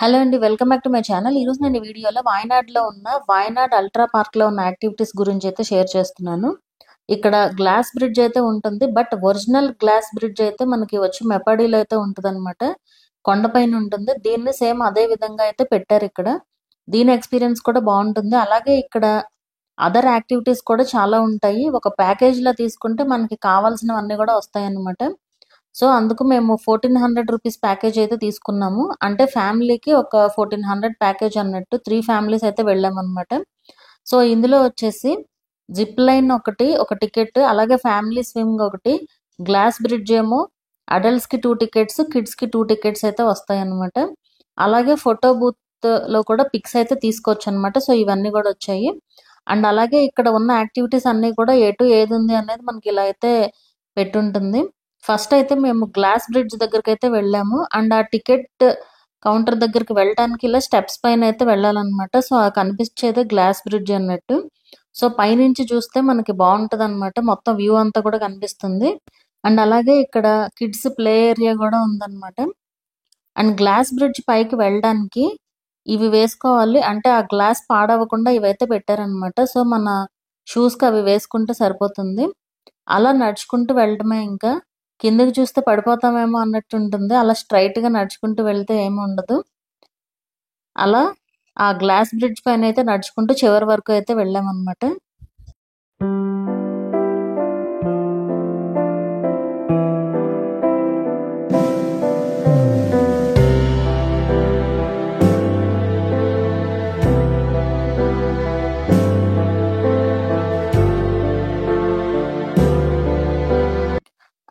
Hello అండి. Welcome back to my channel. ఈరోజు నేను ఈ వీడియోలో వాయనాడ్‌లో ఉన్న వాయనాడ్ అల్ట్రా పార్క్‌లో ఉన్న యాక్టివిటీస్ గురించి అయితే షేర్ చేస్తున్నాను. ఇక్కడ గ్లాస్ బ్రిడ్జ్ అయితే ఉంటుంది. బట్ ఒరిజినల్ గ్లాస్ బ్రిడ్జ్ అయితే మనకి వచ్చి మెపాడీలో అయితే ఉంటదనమాట. కొండపైన ఉంటుంది. దీన్ని సేమ్ అదే విధంగా అయితే పెట్టారిక్కడ. దీని ఎక్స్‌పీరియన్స్ కూడా బావుంటుంది. అలాగే ఇక్కడ అదర్ యాక్టివిటీస్ కూడా చాలా ఉంటాయి. ఒక ప్యాకేజ్‌లా తీసుకుంటే మనకి కావాల్సినవన్నీ కూడా వస్తాయన్నమాట. సో, అందుకు మేము రూ. 1400 ప్యాకేజ్ అయితే తీసుకున్నాము. అంటే ఫ్యామిలీకి ఒక 1400 ప్యాకేజ్ అన్నట్టు 3 ఫ్యామిలీస్ అయితే వెళ్ళామన్నమాట. సో, ఇందులో వచ్చేసి జిప్ లైన్ ఒకటి, ఒక టికెట్, అలాగే ఫ్యామిలీ స్విమ్మింగ్ ఒకటి, గ్లాస్ బ్రిడ్జ్ ఏమో అడల్ట్స్‌కి 2 టికెట్స్, కిడ్స్‌కి 2 టికెట్స్ అయితే వస్తాయన్నమాట. అలాగే ఫోటో బూత్‌లో కూడా పిక్స్ అయితే తీసుకోవచ్చన్నమాట. సో, ఇవన్నీ కూడా వచ్చాయి. అండ్ అలాగే ఇక్కడ ఉన్న యాక్టివిటీస్ అన్నీ కూడా ఎటు ఏదుంది అనేది మనకి ఇలా అయితే పెట్టుంటుంది. ఫస్ట్ అయితే మేము గ్లాస్ బ్రిడ్జ్ దగ్గరకైతే వెళ్ళాము. అండ్ ఆ టికెట్ కౌంటర్ దగ్గరికి వెళ్ళటానికి ఇలా స్టెప్స్ పైన అయితే వెళ్ళాలన్నమాట. సో, ఆ కనిపించేదే గ్లాస్ బ్రిడ్జ్ అన్నట్టు. సో, పైనుంచి చూస్తే మనకి బావుంటదన్నమాట. మొత్తం వ్యూ అంతా కూడా కనిపిస్తుంది. అండ్ అలాగే ఇక్కడ కిడ్స్ ప్లే ఏరియా కూడా ఉందన్నమాట. అండ్ గ్లాస్ బ్రిడ్జ్ పైకి వెళ్ళడానికి ఇవి వేసుకోవాలి. అంటే ఆ గ్లాస్ పాడవకుండా ఇవైతే పెట్టారన్నమాట. సో, మన షూస్‌కి అవి వేసుకుంటే సరిపోతుంది. అలా నడుచుకుంటూ వెళ్ళడమే ఇంకా. కిందకి చూస్తే పడిపోతామేమో అన్నట్టుంటుంది. అలా స్ట్రెయిట్‌గా నడుచుకుంటూ వెళ్తే ఏముండదు. అలా ఆ గ్లాస్ బ్రిడ్జ్ పైనైతే నడుచుకుంటూ చివరి వరకు అయితే వెళ్ళామన్నమాట.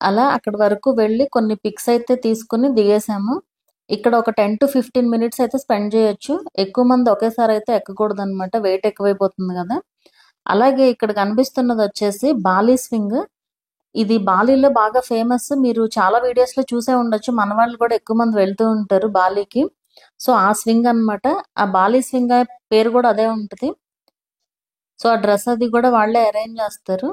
అలా అక్కడి వరకు వెళ్ళి కొన్ని పిక్స్ అయితే తీసుకొని దిగేసాము. ఇక్కడ ఒక 10-15 మినిట్స్ అయితే స్పెండ్ చేయొచ్చు. ఎక్కువ మంది ఒకేసారి అయితే ఎక్కకూడదనమాట. వెయిట్ ఎక్కువైపోతుంది గదా! అలాగే ఇక్కడ కనిపిస్తున్నదొచ్చేసి బాలీ స్వింగ్. ఇది బాలీలో బాగా ఫేమస్. మీరు చాలా వీడియోస్‌లో చూసే ఉండొచ్చు. మన వాళ్ళు కూడా ఎక్కువ మంది వెళ్తూ ఉంటారు బాలీకి. సో, ఆ స్వింగ్ అన్నమాట. ఆ బాలీ స్వింగ్ పేరు కూడా అదే ఉంటది. సో, ఆ డ్రెస్ అది కూడా వాళ్ళే అరేంజ్ చేస్తారు.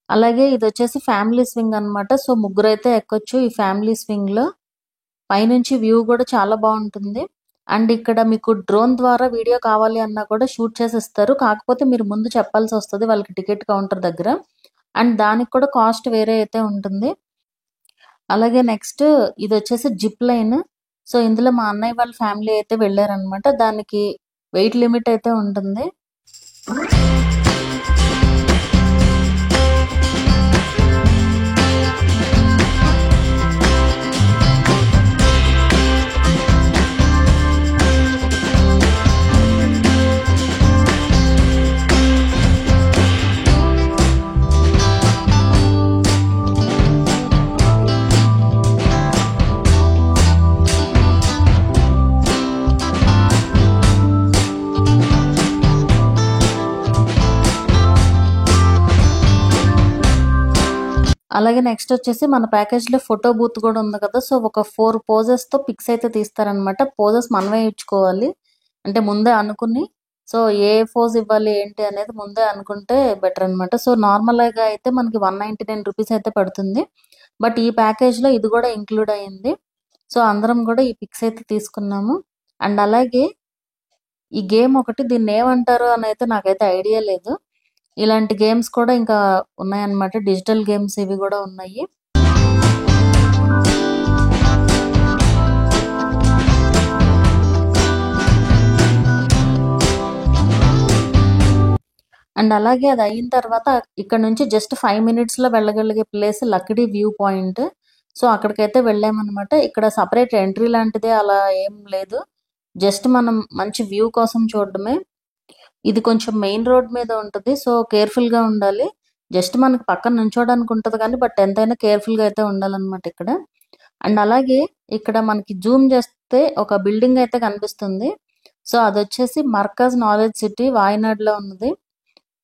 అలాగే ఇదొచ్చేసి ఫ్యామిలీ స్వింగ్ అన్నమాట. సో, ముగ్గురైతే ఎక్కొచ్చు ఈ ఫ్యామిలీ స్వింగ్‌లో. పైనుంచి వ్యూ కూడా చాలా బావుంటుంది. అండ్ ఇక్కడ మీకు డ్రోన్ ద్వారా వీడియో కావాలి అన్నా కూడా షూట్ చేసి ఇస్తారు. కాకపోతే మీరు ముందు చెప్పాల్సొస్తది వాళ్ళకి టికెట్ కౌంటర్ దగ్గర. అండ్ దానికి కూడా కాస్ట్ వేరే అయితే ఉంటుంది. అలాగే నెక్స్ట్ ఇదొచ్చేసి జిప్ లైన్. సో, ఇందులో మా అన్నయ్య వాళ్ళ ఫ్యామిలీ అయితే వెళ్లారనమాట. దానికి వెయిట్ లిమిట్ అయితే ఉంటుంది. అలాగే నెక్స్ట్ వచ్చేసి మన ప్యాకేజ్‌లో ఫోటో బూత్ కూడా ఉంది కదా! సో, ఒక 4 పోజెస్‌తో పిక్స్ అయితే తీస్తారనమాట. పోజెస్ మనమే ఇచ్చుకోవాలి. అంటే ముందే అనుకుని, సో, ఏ పోజ్ ఇవ్వాలి ఏంటి అనేది ముందే అనుకుంటే బెటర్ అనమాట. సో, నార్మల్‌గా అయితే మనకి రూ. 199 అయితే పడుతుంది. బట్ ఈ ప్యాకేజ్‌లో ఇది కూడా ఇంక్లూడ్ అయింది. సో, అందరం కూడా ఈ పిక్స్ అయితే తీసుకున్నాము. అండ్ అలాగే ఈ గేమ్ ఒకటి దీన్నేమంటారో అనైతే నాకైతే ఐడియా లేదు. ఇలాంటి గేమ్స్ కూడా ఇంకా ఉన్నాయన్నమాట. డిజిటల్ గేమ్స్ ఇవి గూడా ఉన్నాయి. అండ్ అలాగే అది అయిన తర్వాత ఇక్కడ నుంచి జస్ట్ 5 మినిట్స్‌లో వెళ్ళగలిగే place Lakdi view point. So, అక్కడికైతే వెళ్ళామన్నమాట. ఇక్కడ సెపరేట్ ఎంట్రీ లాంటిది అలా ఏం లేదు. జస్ట్ మనం మంచి వ్యూ కోసం చూడడమే. ఇది కొంచెం మెయిన్ రోడ్ మీద ఉంటది. సో, కేర్‌ఫుల్‌గా ఉండాలి. జస్ట్ మనకి పక్కన నుంచోడానికి ఉంటది కానీ, బట్ ఎంతైనా కేర్‌ఫుల్‌గా అయితే ఉండాలన్నమాట ఇక్కడ. అండ్ అలాగే ఇక్కడ మనకి జూమ్ చేస్తే ఒక బిల్డింగ్ అయితే కనిపిస్తుంది. సో, అదొచ్చేసి మర్కజ్ నాలెడ్జ్ సిటీ వాయనాడ్‌లో ఉన్నది.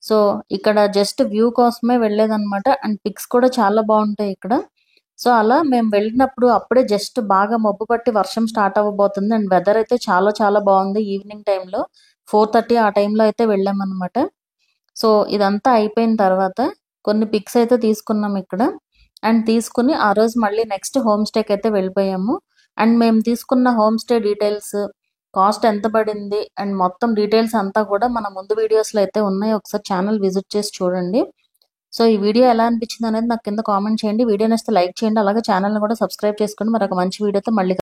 సో ఇక్కడ జస్ట్ వ్యూ కోసమే వెళ్ళేదన్నమాట. అండ్ పిక్స్ కూడా చాలా బాగుంటాయి ఇక్కడ. సో అలా మేము వెళ్ళినప్పుడు అప్పుడే జస్ట్ బాగా మబ్బు పట్టి వర్షం స్టార్ట్ అవ్వబోతుంది. అండ్ వెదర్ అయితే చాలా చాలా బాగుంది. ఈవినింగ్ టైంలో 4:30 ఆ టైంలో అయితే వెళ్ళామన్నమాట. సో ఇదంతా అయిపోయిన తర్వాత కొన్ని పిక్స్ అయితే తీసుకున్నాం ఇక్కడ. అండ్ తీసుకుని ఆ రోజు మళ్ళీ నెక్స్ట్ హోమ్ స్టేకి అయితే వెళ్ళిపోయాము. అండ్ మేము తీసుకున్న హోమ్ స్టే డీటెయిల్స్, కాస్ట్ ఎంత పడింది అండ్ మొత్తం డీటెయిల్స్ అంతా కూడా మన ముందు వీడియోస్లో అయితే ఉన్నాయి. ఒకసారి ఛానల్ విజిట్ చేసి చూడండి. సో ఈ వీడియో ఎలా అనిపించింది అనేది నాకు కింద కామెంట్ చేయండి. వీడియో నచ్చితే లైక్ చేయండి. అలాగే ఛానల్ని కూడా సబ్స్క్రైబ్ చేసుకోండి. మరొక మంచి వీడియోతో మళ్ళీ